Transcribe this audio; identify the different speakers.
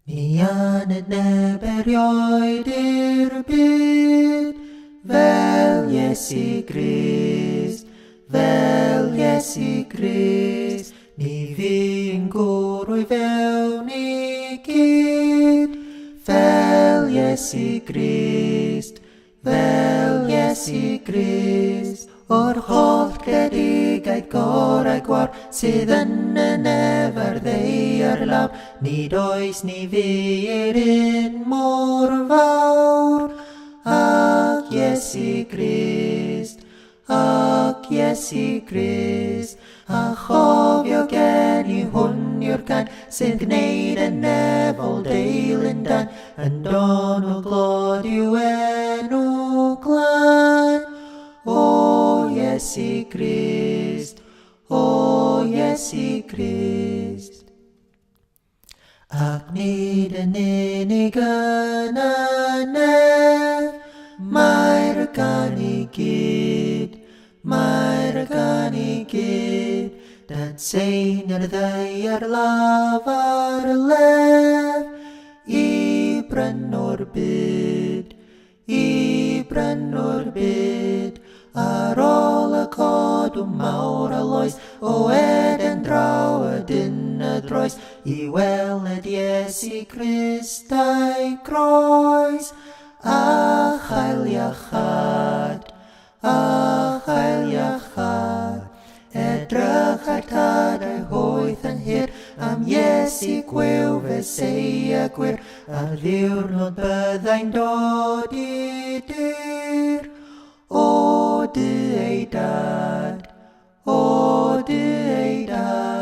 Speaker 1: Ni anad neb erioed byd, fel Iesu Grist, fel Iesu Grist. Ni fi'n gwrwy fewn I gyd, fel Iesu Grist, fel Iesu Grist. O'r holl gredigau gorau gwar sydd yn y nefer ddeiar lawr, nid oes ni fi'r un mor fawr. Ac Iesu Grist, ac Iesu Grist, a chofio gen I hwn yw'r gan sy'n gwneud y nefol deilyn dan, yn don o glod yw enw glân. O Iesu Grist, o Iesu Grist. Ac nid yn unig yn y nef, mae'r gan I gyd, mae'r gan I gyd. Dan sein yr ddeiar lafar lef, I brynwr byd, I brynwr byd. Ar ôl y codw mawr a loes, o Eden draw ydyn y droes, I weled Iesu Grist a'i groes. A chael iachad, a chael iachad, edrych ar tad a'i hoeth yn hir, am Iesu gwyw fe seia gwir, a'r ddiwrnod byddai'n dod I dir. O dy ei dad, o dy ei dad.